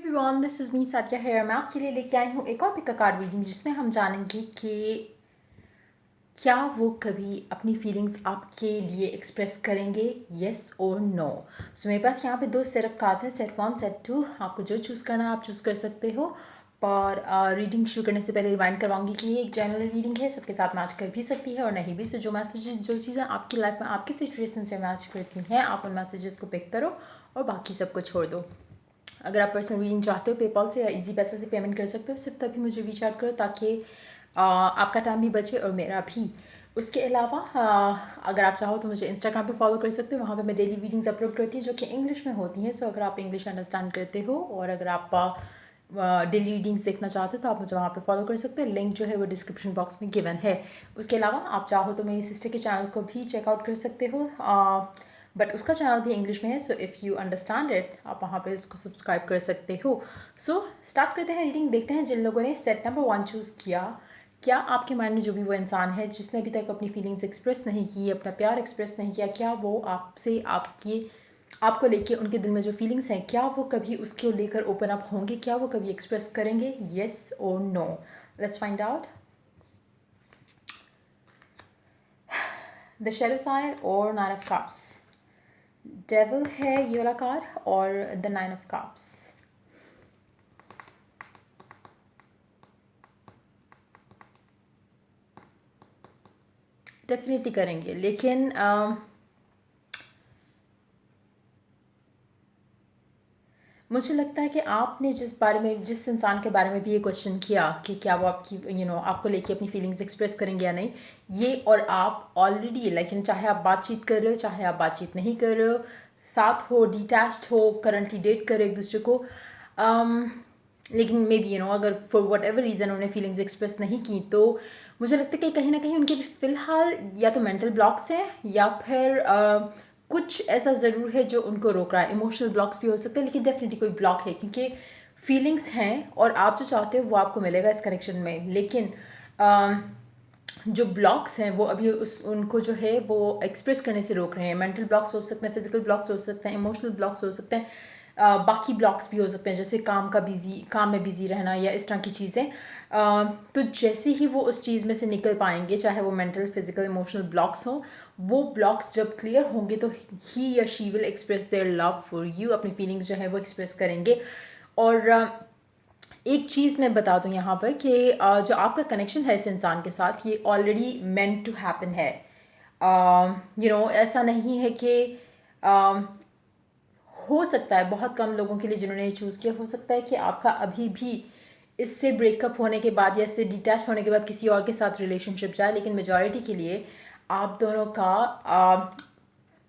Everyone, this is me Sathiya here. मैं आपके लिए लेके आई हूँ एक और पिक अ कार्ड रीडिंग जिसमें हम जानेंगे कि क्या वो कभी अपनी फीलिंग्स आपके लिए एक्सप्रेस करेंगे, येस और नो। सो मेरे पास यहाँ पे दो सेट ऑफ कार्ड्स हैं, सेट 1 सेट 2। आपको जो चूज़ करना है आप चूज़ कर सकते हो। और रीडिंग शुरू करने से पहले रिमाइंड करवाऊंगी कि ये एक जनरल रीडिंग है, सबके साथ मैच कर भी सकती है और नहीं भी। सो जो मैसेजेस जो चीज़ें आपकी लाइफ में आपकी सिचुएशन से मैच करती हैं, आप उन मैसेजेस को पिक करो और बाकी सबको छोड़ दो। अगर आप पर्सनल रीडिंग चाहते हो पेपॉल से या इजी पैसे से पेमेंट कर सकते हो, सिर्फ तभी मुझे रीच आउट करो ताकि आपका टाइम भी बचे और मेरा भी। उसके अलावा अगर आप चाहो तो मुझे इंस्टाग्राम पे फॉलो कर सकते हो, वहाँ पे मैं डेली रीडिंग्स अपलोड करती हूँ जो कि इंग्लिश में होती हैं। सो अगर आप इंग्लिश अंडरस्टैंड करते हो और अगर आप डेली रीडिंग्स देखना चाहते हो तो आप मुझे वहाँ पे फॉलो कर सकते हो। लिंक जो है वो डिस्क्रिप्शन बॉक्स में गिवन है। उसके अलावा आप चाहो तो मेरी सिस्टर के चैनल को भी चेकआउट कर सकते हो, बट उसका चैनल भी इंग्लिश में है। So if you understand it आप वहाँ पे उसको सब्सक्राइब कर सकते हो। सो स्टार्ट करते हैं रीडिंग। देखते हैं जिन लोगों ने सेट नंबर 1 चूज़ किया, क्या आपके माइंड में जो भी वो इंसान है जिसने अभी तक अपनी फीलिंग्स एक्सप्रेस नहीं की, अपना प्यार एक्सप्रेस नहीं किया, क्या वो आपसे आपको लेके उनके दिल में जो फीलिंग्स हैं क्या वो कभी उसको लेकर ओपन अप होंगे, क्या वो कभी एक्सप्रेस करेंगे, येस और no. Let's find out. The shadow sign और 9 ऑफ कप्स। डेविल है ये वाला कार्ड और द 9 ऑफ कप्स। डेफिनेटली करेंगे, लेकिन मुझे लगता है कि आपने जिस इंसान के बारे में भी ये क्वेश्चन किया कि क्या वो आपकी आपको लेके अपनी फीलिंग्स एक्सप्रेस करेंगे या नहीं, ये और आप ऑलरेडी लाइक चाहे आप बातचीत कर रहे हो चाहे आप बातचीत नहीं कर रहे हो, साथ हो, डिटैच्ड हो, करंटली डेट कर एक दूसरे को, लेकिन मे बी अगर फॉर वट एवर रीज़न उन्होंने फीलिंग्स एक्सप्रेस नहीं की तो मुझे लगता है कि कहीं ना कहीं उनके फ़िलहाल या तो मेंटल ब्लॉक्स हैं या फिर कुछ ऐसा ज़रूर है जो उनको रोक रहा है। इमोशनल ब्लॉक्स भी हो सकते हैं, लेकिन डेफिनेटली कोई ब्लॉक है क्योंकि फीलिंग्स हैं और आप जो चाहते हो वो आपको मिलेगा इस कनेक्शन में। लेकिन जो ब्लॉक्स हैं वो अभी उनको जो है वो एक्सप्रेस करने से रोक रहे हैं। मेंटल ब्लॉक्स हो सकते हैं, फिजिकल ब्लॉक्स हो सकते हैं, इमोशनल ब्लॉक्स हो सकते हैं, बाकी ब्लॉक्स भी हो सकते हैं जैसे काम में बिजी रहना या इस तरह की चीज़ें। तो जैसे ही वो उस चीज़ में से निकल पाएंगे, चाहे वो मेंटल, फिजिकल, इमोशनल ब्लॉक्स हों, वो ब्लॉक्स जब क्लियर होंगे तो ही या she will express their love for you, अपनी फीलिंग्स जो है वो एक्सप्रेस करेंगे। और एक चीज़ मैं बता दूँ यहाँ पर कि जो आपका कनेक्शन है इस इंसान के साथ ये ऑलरेडी मेंट टू हैपन है। ऐसा नहीं है कि हो सकता है बहुत कम लोगों के लिए जिन्होंने ये चूज़ किया, हो सकता है कि आपका अभी भी इससे ब्रेकअप होने के बाद या इससे डिटैच होने के बाद किसी और के साथ रिलेशनशिप जाए, लेकिन मेजॉरिटी के लिए आप दोनों का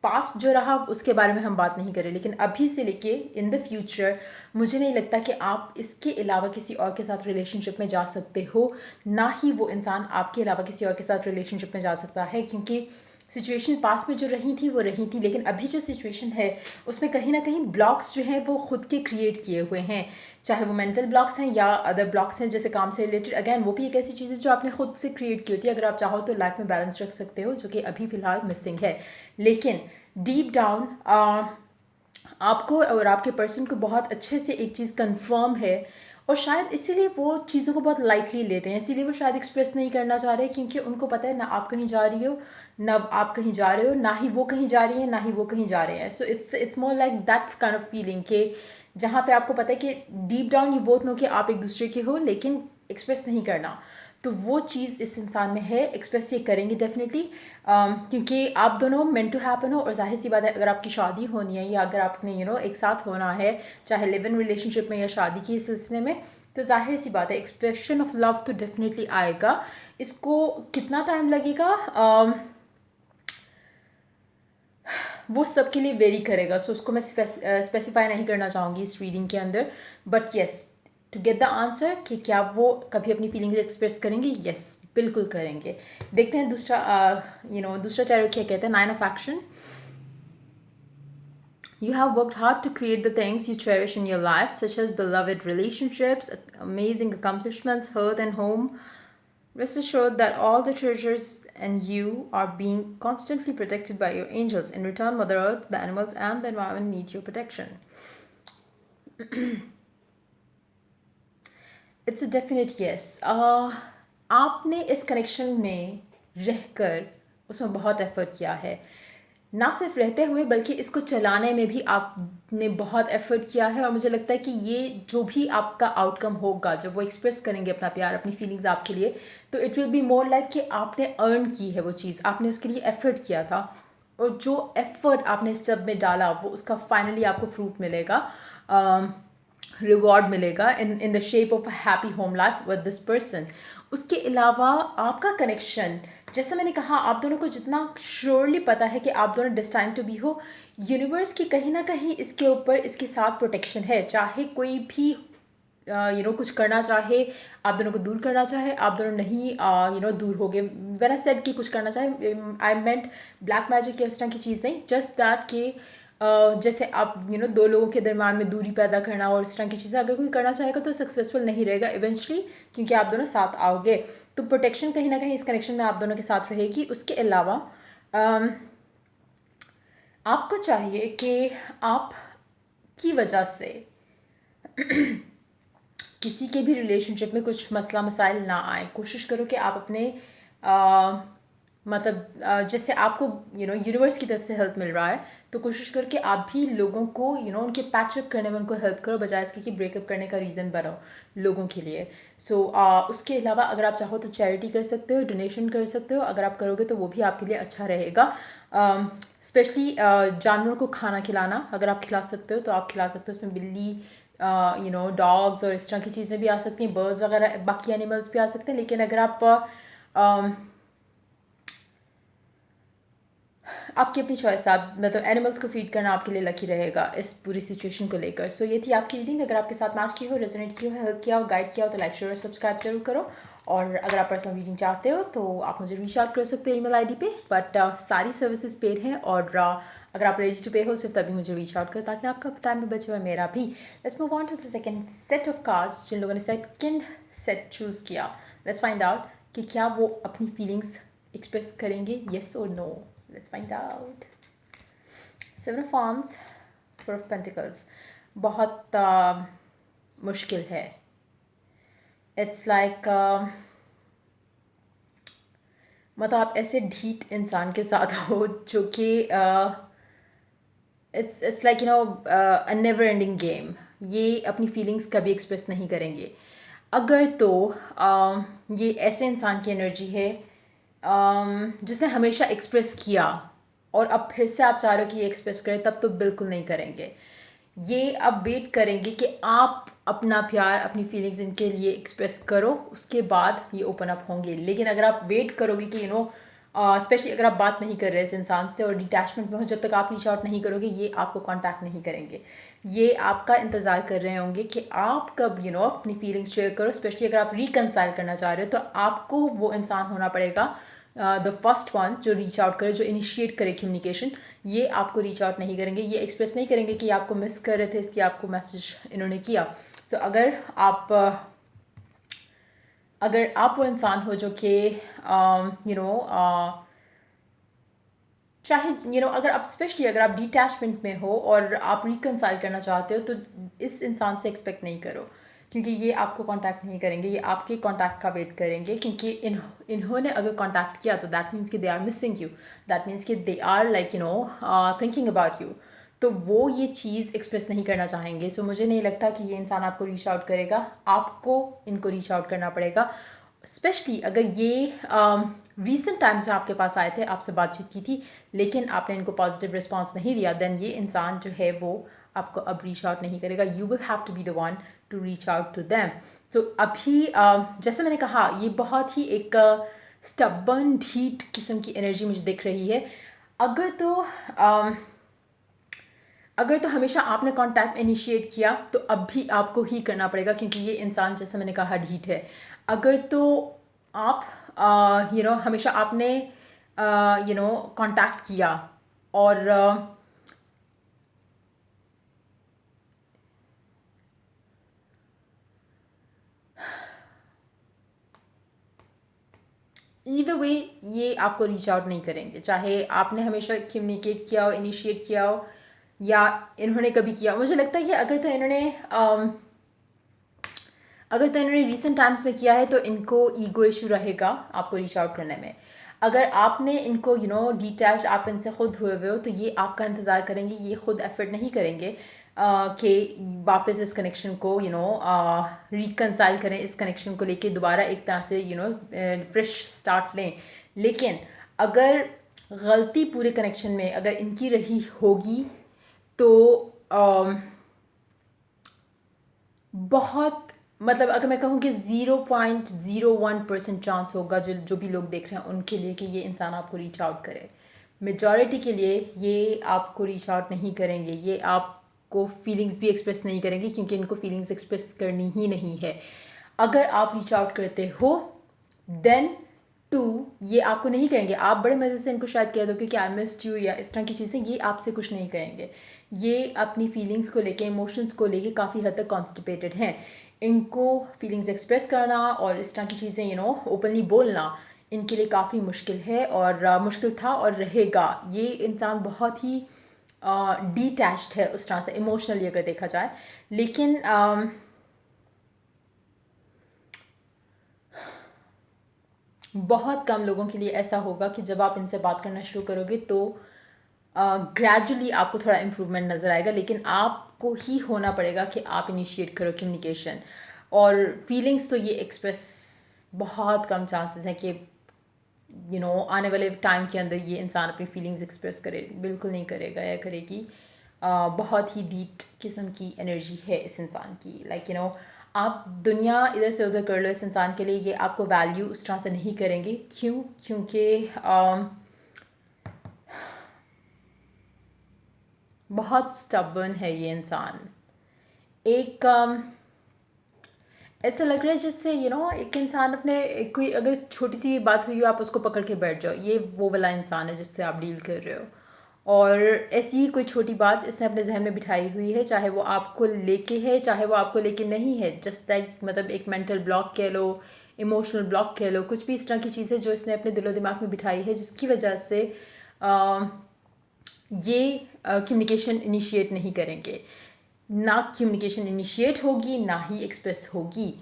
पास्ट जो रहा उसके बारे में हम बात नहीं करें, लेकिन अभी से लेके इन द फ्यूचर मुझे नहीं लगता कि आप इसके अलावा किसी और के साथ रिलेशनशिप में जा सकते हो, ना ही वो इंसान आपके अलावा किसी और के साथ रिलेशनशिप में जा सकता है। क्योंकि सिचुएशन पास्ट में जो रही थी वो रही थी, लेकिन अभी जो सिचुएशन है उसमें कहीं ना कहीं ब्लॉक्स जो हैं वो खुद के क्रिएट किए हुए हैं, चाहे वो मेंटल ब्लॉक्स हैं या अदर ब्लॉक्स हैं जैसे काम से रिलेटेड। अगैन वो भी एक ऐसी चीज़ है जो आपने खुद से क्रिएट की होती है। अगर आप चाहो तो लाइफ में बैलेंस रख सकते हो, जो कि अभी फ़िलहाल मिसिंग है। लेकिन डीप डाउन आपको और आपके पर्सन को बहुत अच्छे से एक चीज़ कंफर्म है और शायद इसीलिए वो चीज़ों को बहुत लाइटली लेते हैं, इसीलिए वो शायद एक्सप्रेस नहीं करना चाह रहे क्योंकि उनको पता है ना आप कहीं जा रही हो, ना आप कहीं जा रहे हो, ना ही वो कहीं जा रही है, ना ही वो कहीं जा रहे हैं। So it's more like that kind of feeling कि जहाँ पे आपको पता है कि deep down you both know कि आप एक दूसरे के हो लेकिन एक्सप्रेस नहीं करना। तो वो चीज़ इस इंसान में है, एक्सप्रेस ये करेंगे डेफिनेटली, क्योंकि आप दोनों मेंट टू हैपन हो। और जाहिर सी बात है अगर आपकी शादी होनी है या अगर आपने एक साथ होना है, चाहे लिव इन रिलेशनशिप में या शादी के सिलसिले में, तो जाहिर सी बात है एक्सप्रेशन ऑफ लव तो डेफिनेटली आएगा। इसको कितना टाइम लगेगा वो सबके लिए वेरी करेगा, सो उसको मैं स्पेसिफाई नहीं करना चाहूँगी इस रीडिंग के अंदर। But yes, to get the answer कि क्या वो कभी अपनी फीलिंग्स एक्सप्रेस करेंगे, येस बिल्कुल करेंगे। देखते हैं दूसरा टैरो क्या कहते हैं। 9 of action. You have worked hard to create the things you cherish in your life, such as beloved relationships, amazing accomplishments, health, and home. Rest assured that all the treasures and you are being constantly protected by your angels. In return, Mother Earth, the animals, and the environment need your protection. It's a definite yes. आपने इस connection में रहकर उसमें बहुत effort किया है, ना सिर्फ रहते हुए बल्कि इसको चलाने में भी आपने बहुत एफर्ट किया है। और मुझे लगता है कि ये जो भी आपका आउटकम होगा, जब वो एक्सप्रेस करेंगे अपना प्यार, अपनी फीलिंग्स आपके लिए, तो it will be more like कि आपने अर्न की है वो चीज़, आपने उसके लिए एफर्ट किया था, और जो एफर्ट आपने इस सब में डाला वो उसका फाइनली आपको फ्रूट मिलेगा, रिवॉर्ड मिलेगा in the shape of a happy home life with this person. उसके अलावा आपका कनेक्शन, जैसे मैंने कहा, आप दोनों को जितना श्योरली पता है कि आप दोनों डेस्टाइन टू बी हो, यूनिवर्स की कहीं ना कहीं इसके ऊपर इसके साथ प्रोटेक्शन है। चाहे कोई भी कुछ करना चाहे, आप दोनों को दूर करना चाहे, आप दोनों नहीं दूर हो गए। व्हेन आई सेड कि कुछ करना चाहे, आई मेंट ब्लैक मैजिक या उस तरह की चीज़ नहीं, जस्ट दैट कि जैसे आप दो लोगों के दरम्यान में दूरी पैदा करना और इस तरह की चीज़ें अगर कोई करना चाहेगा तो सक्सेसफुल नहीं रहेगा इवेंचुअली, क्योंकि आप दोनों साथ आओगे। तो प्रोटेक्शन कहीं ना कहीं इस कनेक्शन में आप दोनों के साथ रहेगी। उसके अलावा आपको चाहिए कि आप की वजह से किसी के भी रिलेशनशिप में कुछ मसला मसाइल ना आए। कोशिश करो कि आप अपने मतलब जैसे आपको यूनिवर्स की तरफ से हेल्प मिल रहा है, तो कोशिश करो कि आप भी लोगों को उनके पैचअप करने में उनको हेल्प करो, बजाय इसके कि ब्रेकअप करने का रीज़न बनो लोगों के लिए। उसके अलावा अगर आप चाहो तो चैरिटी कर सकते हो, डोनेशन कर सकते हो। अगर आप करोगे तो वो भी आपके लिए अच्छा रहेगा। स्पेशली जानवरों को खाना खिलाना, अगर आप खिला सकते हो तो आप खिला सकते हो। उसमें बिल्ली, डॉग्स और इस तरह की चीज़ें भी आ सकती हैं, बर्ड्स वगैरह, बाकी एनिमल्स भी आ सकते हैं। लेकिन अगर आप आपकी अपनी चॉइस, आप मतलब एनिमल्स को फीड करना आपके लिए लकी रहेगा इस पूरी सिचुएशन को लेकर। सो ये थी आपकी रीडिंग। अगर आपके साथ मैच की हो, रेजोनेट की हो, हेल्प किया हो, गाइड किया हो, तो लाइक शेयर और सब्सक्राइब जरूर करो। और अगर आप पर्सनल रीडिंग चाहते हो तो आप मुझे रीच आउट कर सकते हो ईमेल आईडी पे, बट सारी सर्विसेज पेड हैं। और अगर आप रेडी टू पे हो सिर्फ तभी मुझे रीच आउट करो, ताकि आपका टाइम भी बचे हुआ मेरा भी। Let's move on to the second set of cards. जिन लोगों ने सेकंड सेट चूज़ किया, लेट्स फाइंड आउट कि क्या वो अपनी फीलिंग्स एक्सप्रेस करेंगे, येस और no. Let's find out. Seven of wands, four of pentacles, बहुत मुश्किल है। इट्स लाइक मतलब आप ऐसे ढीठ इंसान के साथ हो जो कि it's like a never ending game. ये अपनी फीलिंग्स कभी एक्सप्रेस नहीं करेंगे। अगर तो ये ऐसे इंसान की एनर्जी है जिसने हमेशा एक्सप्रेस किया, और अब फिर से आप चाह रहे हो कि ये एक्सप्रेस करें, तब तो बिल्कुल नहीं करेंगे। ये अब वेट करेंगे कि आप अपना प्यार, अपनी फीलिंग्स इनके लिए एक्सप्रेस करो, उसके बाद ये ओपन अप होंगे। लेकिन अगर आप वेट करोगे कि स्पेशली अगर आप बात नहीं कर रहे इस इंसान से और डिटैचमेंट में हो, जब तक आप रीच आउट नहीं करोगे ये आपको कांटेक्ट नहीं करेंगे। ये आपका इंतज़ार कर रहे होंगे कि आप कब अपनी फीलिंग्स शेयर करो। स्पेशली अगर आप रिकनसाइल करना चाह रहे हो तो आपको वो इंसान होना पड़ेगा, द फर्स्ट वन जो रीच आउट करे, जो इनिशिएट करे कम्युनिकेशन। ये आपको रीच आउट नहीं करेंगे, ये एक्सप्रेस नहीं करेंगे कि आपको मिस कर रहे थे इसलिए आपको मैसेज इन्होंने किया। सो अगर आप वो इंसान हो जो कि चाहे अगर आप स्पेशली अगर आप डिटैचमेंट में हो और आप रिकनसाइल करना चाहते हो, तो इस इंसान से एक्सपेक्ट नहीं करो, क्योंकि ये आपको कांटेक्ट नहीं करेंगे। ये आपके कांटेक्ट का वेट करेंगे, क्योंकि इन्होंने अगर कांटेक्ट किया तो दैट मीन्स कि they are missing you, that means कि they are like thinking about you. तो वो ये चीज़ एक्सप्रेस नहीं करना चाहेंगे। सो मुझे नहीं लगता कि ये इंसान आपको रीच आउट करेगा, आपको इनको रीच आउट करना पड़ेगा। स्पेशली अगर ये रीसेंट टाइम्स में आपके पास आए थे, आपसे बातचीत की थी, लेकिन आपने इनको पॉजिटिव रिस्पॉन्स नहीं दिया, देन ये इंसान जो है वो आपको अब रीच आउट नहीं करेगा। You will have to be the one to reach out to them. So अभी जैसे मैंने कहा, ये बहुत ही एक स्टबर्न ढीठ किस्म की एनर्जी मुझे दिख रही है। अगर तो हमेशा आपने कांटेक्ट इनिशिएट किया, तो अब भी आपको ही करना पड़ेगा, क्योंकि ये इंसान जैसे मैंने कहा ढीठ है। अगर तो आप हमेशा आपने कांटेक्ट किया और ईदर वे ये आपको रीच आउट नहीं करेंगे, चाहे आपने हमेशा कम्युनिकेट किया हो, इनिशिएट किया हो, या इन्होंने कभी किया। मुझे लगता है कि अगर तो इन्होंने अगर तो इन्होंने रिसेंट टाइम्स में किया है तो इनको ईगो इशू रहेगा आपको रीच आउट करने में। अगर आपने इनको डिटैच आप इनसे खुद हुए हुए हो तो ये आपका इंतज़ार करेंगे, ये खुद एफर्ट नहीं करेंगे कि वापस इस कनेक्शन को रिकनसाइल करें, इस कनेक्शन को लेके दोबारा एक तरह से फ्रेश स्टार्ट लें। लेकिन अगर गलती पूरे कनेक्शन में अगर इनकी रही होगी तो बहुत मतलब अगर मैं कहूँ कि 0.01% चांस होगा जो भी लोग देख रहे हैं उनके लिए कि ये इंसान आपको रीच आउट करे। मेजॉरिटी के लिए ये आपको रीच आउट नहीं करेंगे, ये आपको फीलिंग्स भी एक्सप्रेस नहीं करेंगे क्योंकि इनको फीलिंग्स एक्सप्रेस करनी ही नहीं है। अगर आप रीच आउट करते हो देन टू ये आपको नहीं कहेंगे, आप बड़े मज़े से इनको शायद कह दोगे कि आई मिस्ड यू या इस तरह की चीज़ें, ये आपसे कुछ नहीं कहेंगे। ये अपनी फीलिंग्स को लेके, इमोशंस को लेके काफ़ी हद तक कॉन्स्टिपेटेड हैं। इनको फीलिंग्स एक्सप्रेस करना और इस तरह की चीज़ें ओपनली बोलना इनके लिए काफ़ी मुश्किल है और मुश्किल था और रहेगा। ये इंसान बहुत ही डिटैच्ड है उस तरह से इमोशनली अगर देखा जाए। लेकिन बहुत कम लोगों के लिए ऐसा होगा कि जब आप इनसे बात करना शुरू करोगे तो ग्रेजुअली आपको थोड़ा इम्प्रूवमेंट नज़र आएगा, लेकिन आपको ही होना पड़ेगा कि आप इनिशिएट करो कम्युनिकेशन। और फीलिंग्स तो ये एक्सप्रेस बहुत कम चांसेस हैं कि आने वाले टाइम के अंदर ये इंसान अपनी फीलिंग्स एक्सप्रेस करे, बिल्कुल नहीं करेगा या करेगी। बहुत ही डीप किस्म की एनर्जी है इस इंसान की। लाइक आप दुनिया इधर से उधर कर लो इस इंसान के लिए, ये आपको वैल्यू उस तरह से नहीं करेंगे। क्यों? क्योंकि बहुत स्टबर्न है ये इंसान। एक ऐसा लग रहा है जैसे एक इंसान अपने कोई अगर छोटी सी बात हुई हो आप उसको पकड़ के बैठ जाओ, ये वो वाला इंसान है जिससे आप डील कर रहे हो। और ऐसी ही कोई छोटी बात इसने अपने जहन में बिठाई हुई है, चाहे वो आपको लेके है चाहे वो आपको लेके नहीं है। जस्ट लाइक मतलब एक मेंटल ब्लॉक कह लो, इमोशनल ब्लॉक कह लो, कुछ भी इस तरह की चीज़ है जो इसने अपने दिलो दिमाग में बिठाई है, जिसकी वजह से ये कम्युनिकेशन इनिशिएट नहीं करेंगे। ना कम्युनिकेशन इनिशिएट होगी ना ही एक्सप्रेस होगी।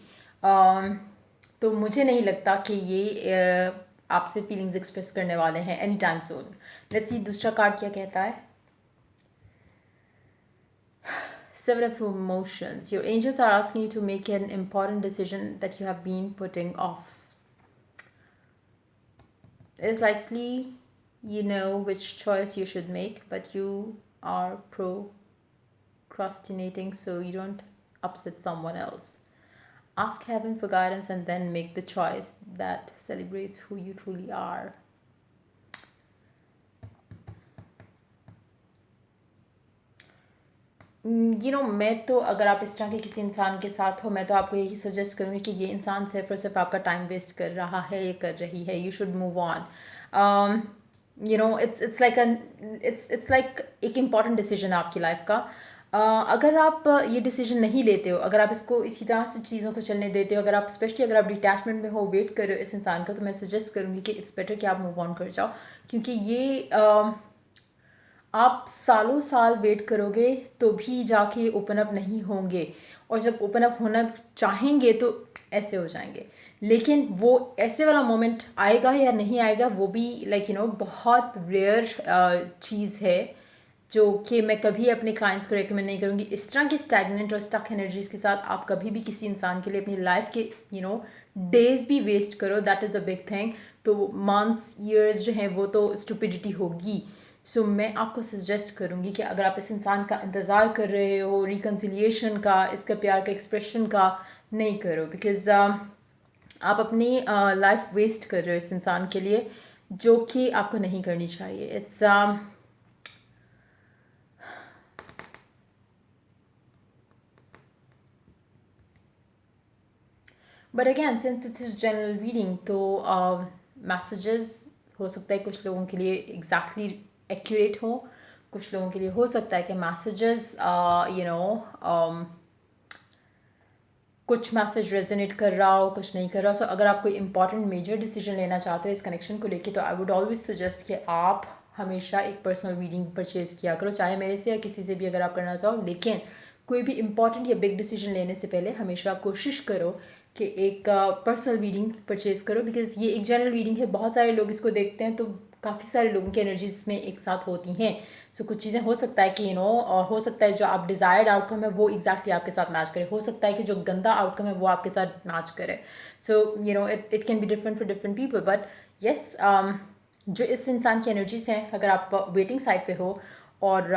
तो मुझे नहीं लगता कि ये आपसे फीलिंग्स एक्सप्रेस करने वाले हैं any time soon. Let's see दूसरा कार्ड क्या कहता है। Seven of Emotions. Your angels are asking you to make an important decision that you have been putting off. It's likely you know which choice you should make, but you are procrastinating so you don't upset someone else. Ask heaven for guidance and then make the choice that celebrates who you truly are. मैं तो अगर आप इस तरह के किसी इंसान के साथ हो, मैं तो आपको यही सजेस्ट करूँगी कि ये इंसान सिर्फ और सिर्फ आपका टाइम वेस्ट कर रहा है, ये कर रही है। You should move on. It's like एक इम्पॉर्टेंट डिसीजन है आपकी लाइफ का। अगर आप ये डिसीजन नहीं लेते हो, अगर आप इसको इसी तरह से चीज़ों को चलने देते हो, अगर आप स्पेशली अगर आप डिटैचमेंट में हो, वेट कर रहे हो इस इंसान का, तो मैं सजेस्ट करूँगी कि इट्स बेटर कि आप मूव ऑन कर जाओ। क्योंकि ये आप सालों साल वेट करोगे तो भी जाके ओपन अप नहीं होंगे, और जब ओपन अप होना चाहेंगे तो ऐसे हो जाएंगे। लेकिन वो ऐसे वाला मोमेंट आएगा या नहीं आएगा वो भी बहुत रेयर चीज़ है, जो कि मैं कभी अपने क्लाइंट्स को रेकमेंड नहीं करूँगी। इस तरह की स्टैगनेंट और स्टक एनर्जीज़ के साथ आप कभी भी किसी इंसान के लिए अपनी लाइफ के डेज भी वेस्ट करो, that is a big thing. तो मंथ्स ईयर्स जो हैं वो तो स्टुपिडिटी होगी। सो मैं आपको सजेस्ट करूँगी कि अगर आप इस इंसान का इंतज़ार कर रहे हो, रिकन्सिलिएशन का, इसका प्यार का एक्सप्रेशन का, नहीं करो। बिकॉज़ आप अपनी लाइफ वेस्ट कर रहे हो इस इंसान के लिए, जो कि आपको नहीं करनी चाहिए। It's but again since it's is general reading, तो मैसेजेस हो सकता है कुछ लोगों के लिए एग्जैक्टली एक्यूरेट हो, कुछ लोगों के लिए हो सकता है कि मैसेजेस कुछ मैसेज रेजोनेट कर रहा हो, कुछ नहीं कर रहा हो। सो अगर आप कोई इंपॉर्टेंट मेजर डिसीजन लेना चाहते हो इस कनेक्शन को लेके, तो आई वुड ऑलवेज सजेस्ट कि आप हमेशा एक पर्सनल रीडिंग परचेज़ किया करो, चाहे मेरे से या किसी से भी अगर आप करना चाहो। लेकिन कोई भी इम्पॉर्टेंट या बिग डिसीजन लेने से पहले हमेशा कोशिश करो कि एक पर्सनल रीडिंग परचेज़ करो, बिकॉज़ ये एक जनरल रीडिंग है, बहुत सारे लोग इसको देखते हैं तो काफ़ी सारे लोगों की एनर्जीज इसमें एक साथ होती हैं। सो कुछ चीज़ें हो सकता है कि हो सकता है जो आप डिज़ायर्ड आउटकम है वो एग्जैक्टली आपके साथ मैच करे, हो सकता है कि जो गंदा आउटकम है वो आपके साथ मैच करे। So it can be different for different people, but yes, जो इस इंसान की एनर्जीज हैं, अगर आप वेटिंग साइड पे हो और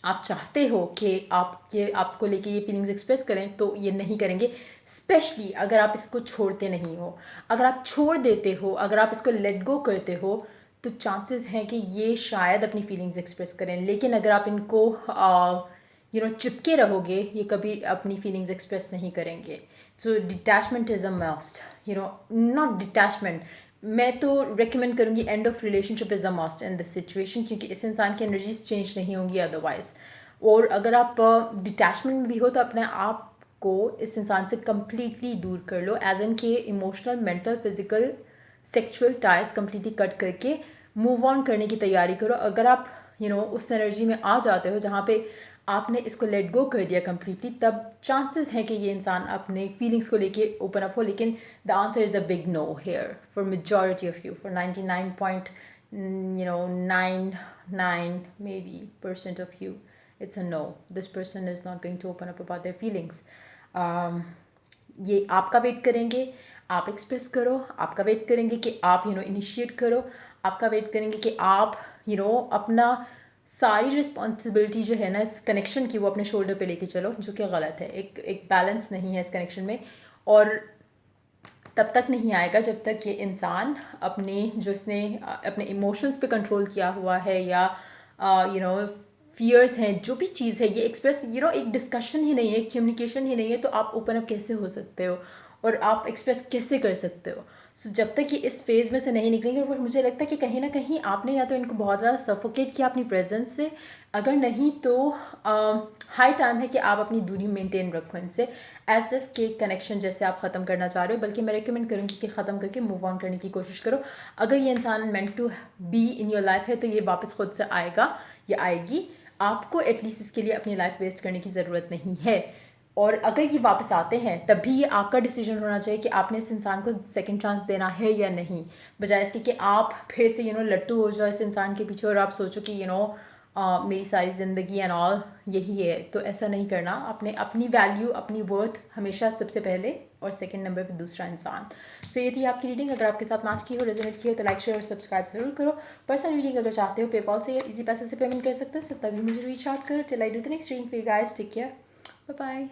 आप चाहते हो कि आपको लेके ये फीलिंग्स एक्सप्रेस करें, तो ये नहीं करेंगे। स्पेशली अगर आप इसको छोड़ते नहीं हो, अगर आप छोड़ देते हो, अगर आप इसको लेट गो करते हो, तो चांसेस हैं कि ये शायद अपनी फीलिंग्स एक्सप्रेस करें। लेकिन अगर आप इनको चिपके रहोगे, ये कभी अपनी फीलिंग्स एक्सप्रेस नहीं करेंगे। So detachment is a must, not detachment, मैं तो रेकमेंड करूँगी end of relationship is a must in this situation, क्योंकि इस इंसान की एनर्जीज चेंज नहीं होंगी अदरवाइज। और अगर आप डिटैचमेंट में भी हो तो अपने आप को इस इंसान से कम्प्लीटली दूर कर लो, एज एन के emotional, mental, physical, sexual ties completely cut करके मूव ऑन करने की तैयारी करो। अगर आप उस एनर्जी में आ जाते हो जहाँ पे आपने इसको लेट गो कर दिया कम्प्लीटली, तब चांसेस हैं कि ये इंसान अपने फीलिंग्स को लेके ओपन अप हो। लेकिन the answer is a big no here for majority of you, for 99.99 maybe percent of you, it's a no. This person is not going to open up about their feelings. ये आपका wait करेंगे, आप express करो, आपका wait करेंगे कि आप initiate करो, आपका वेट करेंगे कि आप अपना सारी रिस्पॉन्सिबिलिटी जो है ना इस कनेक्शन की, वो अपने शोल्डर पे लेके चलो, जो कि गलत है। एक बैलेंस नहीं है इस कनेक्शन में, और तब तक नहीं आएगा जब तक ये इंसान इसने अपने इमोशंस पे कंट्रोल किया हुआ है, या फियर्स हैं, जो भी चीज़ है, ये एक्सप्रेस एक डिस्कशन ही नहीं है, कम्युनिकेशन ही नहीं है, तो आप ओपन अप कैसे हो सकते हो और आप एक्सप्रेस कैसे कर सकते हो? सो जब तक ये इस फेज़ में से नहीं निकलेंगे, वो मुझे लगता है कि कहीं ना कहीं आपने या तो इनको बहुत ज़्यादा सफोकेट किया अपनी प्रेजेंस से, अगर नहीं तो हाई टाइम है कि आप अपनी दूरी मेंटेन रखो इनसे, एज इफ के कनेक्शन जैसे आप ख़त्म करना चाह रहे हो। बल्कि मैं रिकमेंड करूँगी कि ख़त्म करके मूव ऑन करने की कोशिश करो। अगर ये इंसान meant to be in your life है तो ये वापस खुद से आएगा या आएगी, आपको एटलीस्ट इसके लिए अपनी लाइफ वेस्ट करने की ज़रूरत नहीं है। और अगर ये वापस आते हैं तब भी ये आपका डिसीजन होना चाहिए कि आपने इस इंसान को सेकंड चांस देना है या नहीं, बजाय इसके कि आप फिर से लट्टू हो जाओ इस इंसान के पीछे और आप सोचो कि मेरी सारी ज़िंदगी एंड ऑल यही है। तो ऐसा नहीं करना। आपने अपनी वैल्यू, अपनी वर्थ हमेशा सबसे पहले, और सेकंड नंबर पे दूसरा इंसान। सो ये थी आपकी रीडिंग। अगर आपके साथ मैच की हो, रेजोनेट की हो, तो लाइक, शेयर और सब्सक्राइब जरूर करो। पर्सनल रीडिंग अगर चाहते हो पेपॉल से या इजी पैसे से पेमेंट कर सकते हो, सिर्फ तभी मुझे रीच आउट करो। Till I do the next reading for you guys, take care, bye bye.